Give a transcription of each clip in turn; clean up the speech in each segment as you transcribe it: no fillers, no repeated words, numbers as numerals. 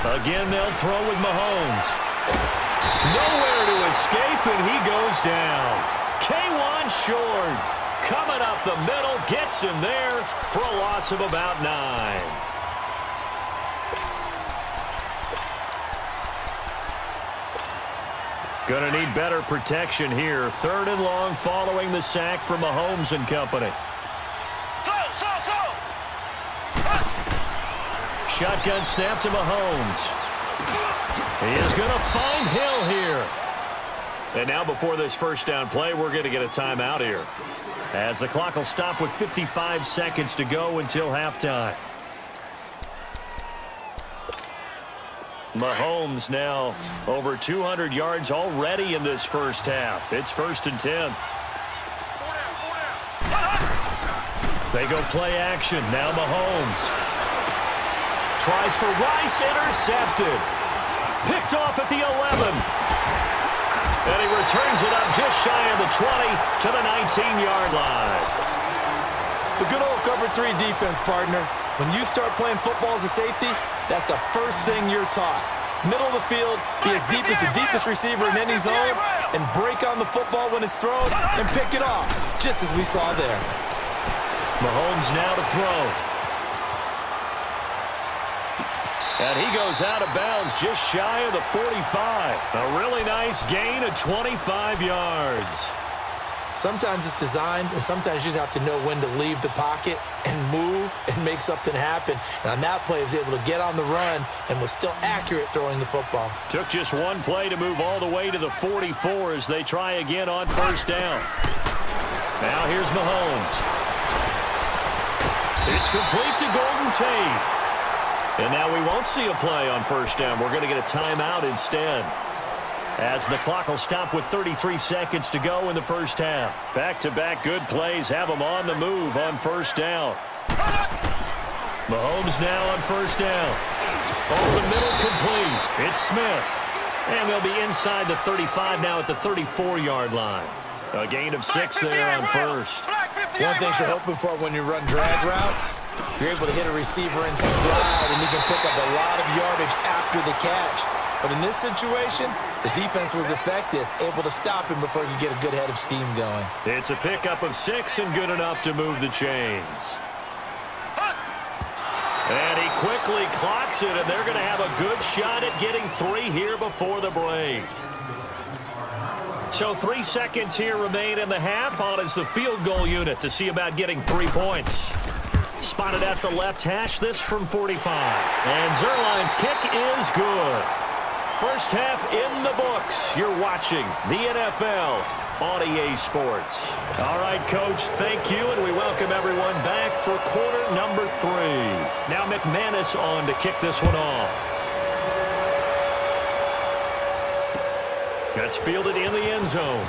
Again, they'll throw with Mahomes. Nowhere to escape, and he goes down. K1 short. Coming up the middle, gets him there for a loss of about 9. Going to need better protection here. 3rd and long following the sack from Mahomes and company. Shotgun snap to Mahomes. He is going to find Hill here. And now before this first down play, we're going to get a timeout here, as the clock will stop with 55 seconds to go until halftime. Mahomes now over 200 yards already in this first half. It's 1st and 10. They go play action. Now Mahomes tries for Rice, intercepted. Picked off at the 11. And he returns it up just shy of the 20 to the 19-yard line. The good old cover 3 defense, partner. When you start playing football as a safety, that's the first thing you're taught. Middle of the field, be as deep as the deepest receiver in any zone, and break on the football when it's thrown and pick it off, just as we saw there. Mahomes now to throw. And he goes out of bounds just shy of the 45. A really nice gain of 25 yards. Sometimes it's designed, and sometimes you just have to know when to leave the pocket and move and make something happen. And on that play, he was able to get on the run and was still accurate throwing the football. Took just one play to move all the way to the 44 as they try again on first down. Now here's Mahomes. It's complete to Golden Tate. And now we won't see a play on first down. We're going to get a timeout instead, as the clock will stop with 33 seconds to go in the first half. Back-to-back good plays have them on the move on first down. Mahomes now on first down. Over the middle, complete. It's Smith. And they'll be inside the 35 now at the 34-yard line. A gain of 6 there on first. One thing you're hoping for when you run drag routes, you're able to hit a receiver in stride, and you can pick up a lot of yardage after the catch. But in this situation, the defense was effective, able to stop him before he could get a good head of steam going. It's a pickup of 6 and good enough to move the chains. And he quickly clocks it, and they're going to have a good shot at getting 3 here before the break. So 3 seconds here remain in the half. On is the field goal unit to see about getting 3 points. Spotted at the left hash, this from 45. And Zerline's kick is good. First half in the books. You're watching the NFL on EA Sports. All right, Coach, thank you, and we welcome everyone back for quarter number 3. Now McManus on to kick this one off. That's fielded in the end zone.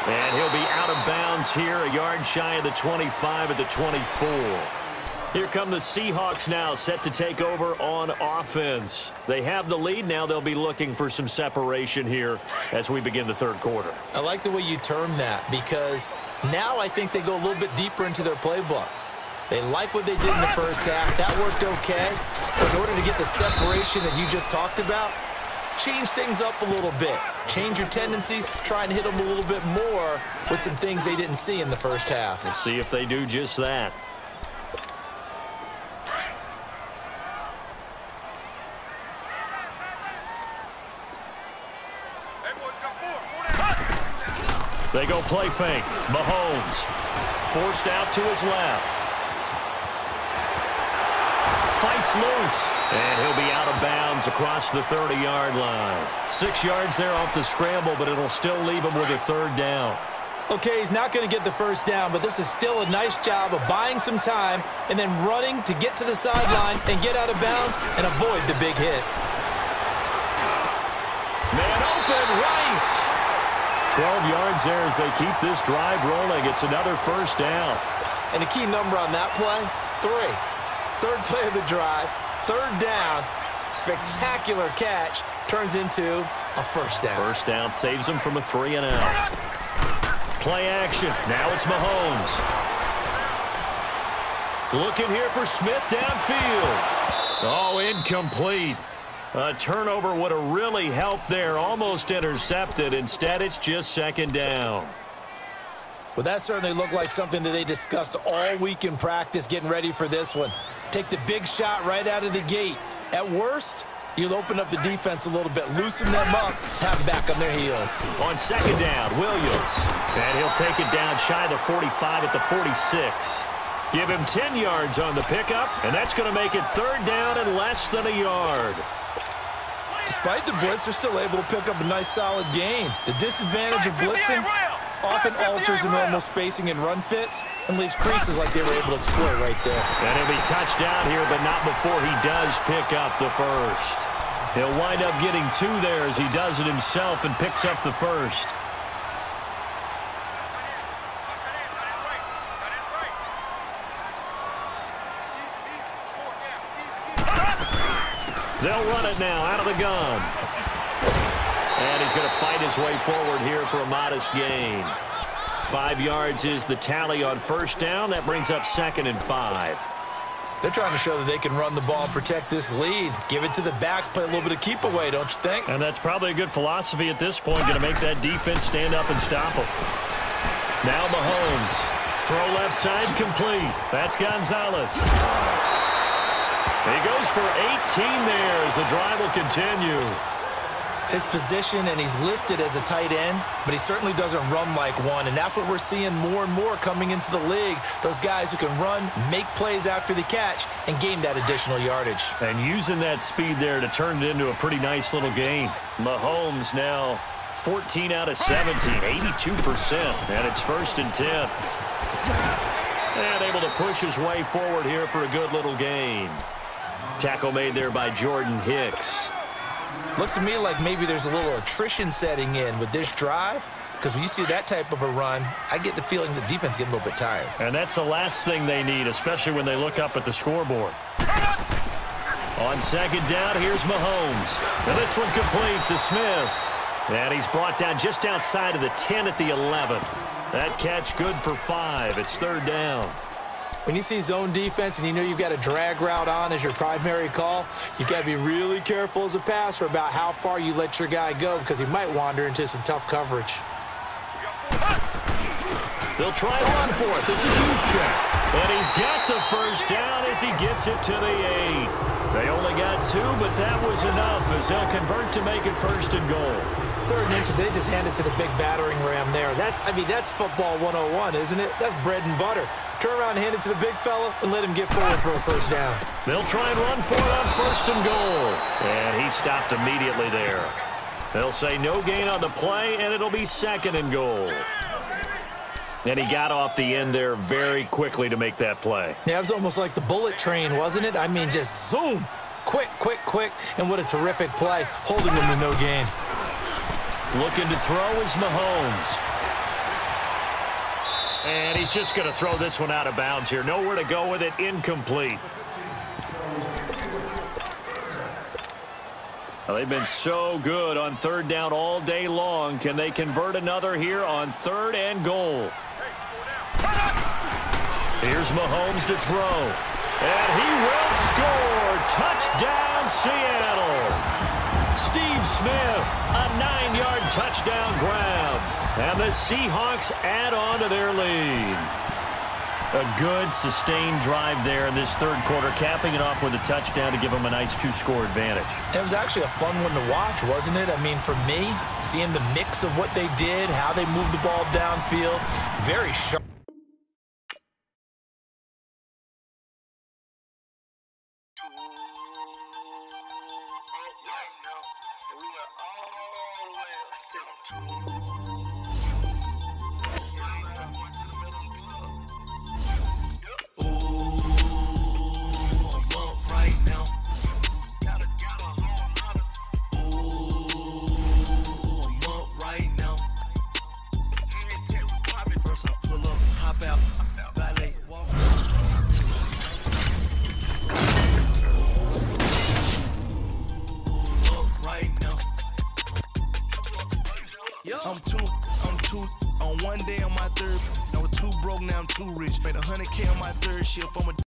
And he'll be out of bounds here, a yard shy of the 25 at the 24. Here come the Seahawks now, set to take over on offense. They have the lead. Now they'll be looking for some separation here as we begin the third quarter. I like the way you term that, because now I think they go a little bit deeper into their playbook. They like what they did in the first half. That worked okay. But in order to get the separation that you just talked about, change things up a little bit. Change your tendencies, try and hit them a little bit more with some things they didn't see in the first half. We'll see if they do just that. They go play fake. Mahomes forced out to his left. Fights loose, and he'll be out of bounds across the 30-yard line. 6 yards there off the scramble, but it'll still leave him with a third down. Okay, he's not going to get the first down, but this is still a nice job of buying some time and then running to get to the sideline and get out of bounds and avoid the big hit. Man open, Rice. 12 yards there as they keep this drive rolling. It's another first down. And a key number on that play, 3. Third play of the drive, third down, spectacular catch, turns into a first down. First down saves them from a 3 and out. Play action. Now it's Mahomes. Looking here for Smith downfield. Oh, incomplete. A turnover would have really helped there. Almost intercepted. Instead, it's just second down. Well, that certainly looked like something that they discussed all week in practice getting ready for this one. Take the big shot right out of the gate. At worst, you'll open up the defense a little bit, loosen them up, have them back on their heels. On second down, Williams. And he'll take it down shy of the 45 at the 46. Give him 10 yards on the pickup, and that's going to make it third down and less than a yard. Despite the blitz, they're still able to pick up a nice, solid gain. The disadvantage of blitzing often alters the normal spacing and run fits and leaves creases like they were able to exploit right there. And he'll be touchdown here, but not before he does pick up the first. He'll wind up getting 2 there as he does it himself and picks up the first. They'll run it now out of the gun. And he's going to fight his way forward here for a modest gain. 5 yards is the tally on first down. That brings up 2nd and 5. They're trying to show that they can run the ball and protect this lead. Give it to the backs, play a little bit of keep away, don't you think? And that's probably a good philosophy at this point, going to make that defense stand up and stop them. Now Mahomes. Throw left side complete. That's Gonzalez. He goes for 18 there as the drive will continue. His position, and he's listed as a tight end, but he certainly doesn't run like one, and that's what we're seeing more and more coming into the league. Those guys who can run, make plays after the catch, and gain that additional yardage. And using that speed there to turn it into a pretty nice little game. Mahomes now 14 out of 17, 82%, and it's 1st and 10. And able to push his way forward here for a good little gain. Tackle made there by Jordan Hicks. Looks to me like maybe there's a little attrition setting in with this drive, because when you see that type of a run, I get the feeling the defense getting a little bit tired. And that's the last thing they need, especially when they look up at the scoreboard. On second down, here's Mahomes. And this one complete to Smith. And he's brought down just outside of the 10 at the 11. That catch good for 5. It's 3rd down. When you see zone defense and you know you've got a drag route on as your primary call, you've got to be really careful as a passer about how far you let your guy go, because he might wander into some tough coverage. They'll try to run for it. This is Juszczyk. And he's got the first down as he gets it to the 8. They only got 2, but that was enough as they'll convert to make it 1st and goal. 3rd and inches, they just hand it to the big battering ram there. That's football 101, isn't it? That's bread and butter. Turn around and hand it to the big fella and let him get forward for a first down. They'll try and run for it on 1st and goal. And he stopped immediately there. They'll say no gain on the play, and it'll be 2nd and goal. And he got off the end there very quickly to make that play. Yeah, it was almost like the bullet train, wasn't it? I mean, just zoom. Quick, quick, quick. And what a terrific play, holding them to no gain. Looking to throw is Mahomes. And he's just going to throw this one out of bounds here. Nowhere to go with it. Incomplete. Well, they've been so good on 3rd down all day long. Can they convert another here on 3rd and goal? Here's Mahomes to throw. And he will score. Touchdown, Seattle. Steve Smith, a 9-yard touchdown grab. And the Seahawks add on to their lead. A good, sustained drive there in this 3rd quarter, capping it off with a touchdown to give them a nice 2-score advantage. It was actually a fun one to watch, wasn't it? I mean, for me, seeing the mix of what they did, how they moved the ball downfield, very sharp. On one day on my 3rd, I was too broke, now I'm too rich. Made $100K on my 3rd shift. I'm a